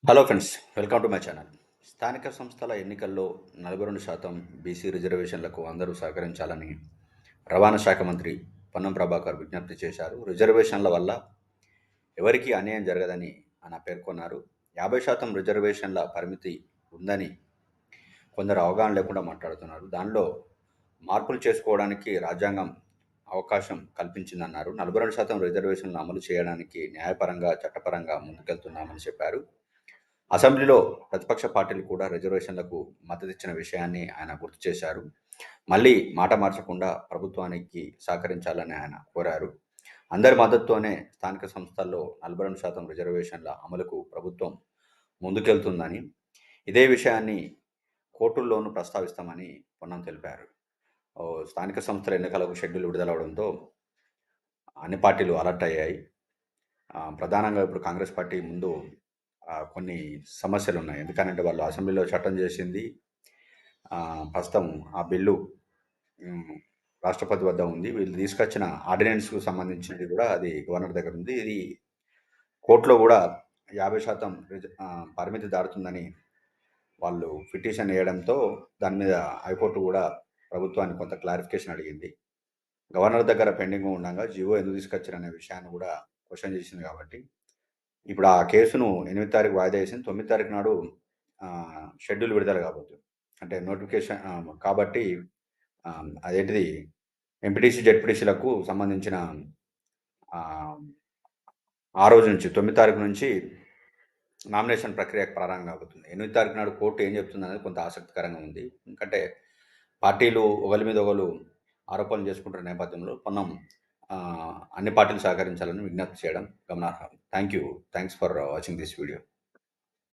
Hello friends, welcome to my channel. స్థానిక సంస్థల ఎన్నికల్లో 42% బీసీ రిజర్వేషన్లకు అందరూ సహకరించాలని రవాణా శాఖ మంత్రి పొన్నం ప్రభాకర్ విజ్ఞప్తి చేశారు. రిజర్వేషన్ల వల్ల ఎవరికీ అన్యాయం జరగదని ఆయన పేర్కొన్నారు. 50% రిజర్వేషన్ల పరిమితి ఉందని కొందరు అవగాహన లేకుండా మాట్లాడుతున్నారు. దానిలో మార్పులు చేసుకోవడానికి రాజ్యాంగం అవకాశం కల్పించిందన్నారు. 42% రిజర్వేషన్లు అమలు చేయడానికి న్యాయపరంగా, చట్టపరంగా ముందుకెళ్తున్నామని చెప్పారు. అసెంబ్లీలో ప్రతిపక్ష పార్టీలు కూడా రిజర్వేషన్లకు మద్దతిచ్చిన విషయాన్ని ఆయన గుర్తు చేశారు. మళ్ళీ మాట మార్చకుండా ప్రభుత్వానికి సహకరించాలని ఆయన కోరారు. అందరి మద్దతుతోనే స్థానిక సంస్థల్లో 42% రిజర్వేషన్ల అమలుకు ప్రభుత్వం ముందుకెళ్తుందని, ఇదే విషయాన్ని కోర్టుల్లోనూ ప్రస్తావిస్తామని పొన్నం తెలిపారు. స్థానిక సంస్థల ఎన్నికలకు షెడ్యూల్ విడుదలవడంతో అన్ని పార్టీలు అలర్ట్ అయ్యాయి. ప్రధానంగా ఇప్పుడు కాంగ్రెస్ పార్టీ ముందు కొన్ని సమస్యలు ఉన్నాయి. ఎందుకనంటే వాళ్ళు అసెంబ్లీలో చట్టం చేసింది, ప్రస్తుతం ఆ బిల్లు రాష్ట్రపతి వద్ద ఉంది. వీళ్ళు తీసుకొచ్చిన ఆర్డినెన్స్కు సంబంధించినది కూడా అది గవర్నర్ దగ్గర ఉంది. ఇది కోర్టులో కూడా 50% పరిమితి దాటుతుందని వాళ్ళు పిటిషన్ వేయడంతో దాని మీద హైకోర్టు కూడా ప్రభుత్వాన్ని కొంత క్లారిఫికేషన్ అడిగింది. గవర్నర్ దగ్గర పెండింగ్ ఉండగా జీవో ఎందుకు తీసుకొచ్చారనే విషయాన్ని కూడా క్వశ్చన్ చేసింది. కాబట్టి ఇప్పుడు ఆ కేసును 8 తారీఖు వాయిదా వేసింది. 9 తారీఖు నాడు షెడ్యూల్ విడుదల కాబోతుంది. అంటే నోటిఫికేషన్ కాబట్టి అదేంటిది ఎంపీటీసీ, జెడ్పీటీసీలకు సంబంధించిన ఆ రోజు నుంచి 9 తారీఖు నుంచి నామినేషన్ ప్రక్రియ ప్రారంభం కాబోతుంది. 8 తారీఖు నాడు కోర్టు ఏం చెప్తుందనేది కొంత ఆసక్తికరంగా ఉంది. ఎందుకంటే పార్టీలు ఒకరి మీద ఒకరు ఆరోపణలు చేసుకుంటున్న నేపథ్యంలో పొన్నం అన్ని పార్టీలు సహకరించాలని విజ్ఞప్తి చేయడం గమనార్హం. Thanks for watching this video.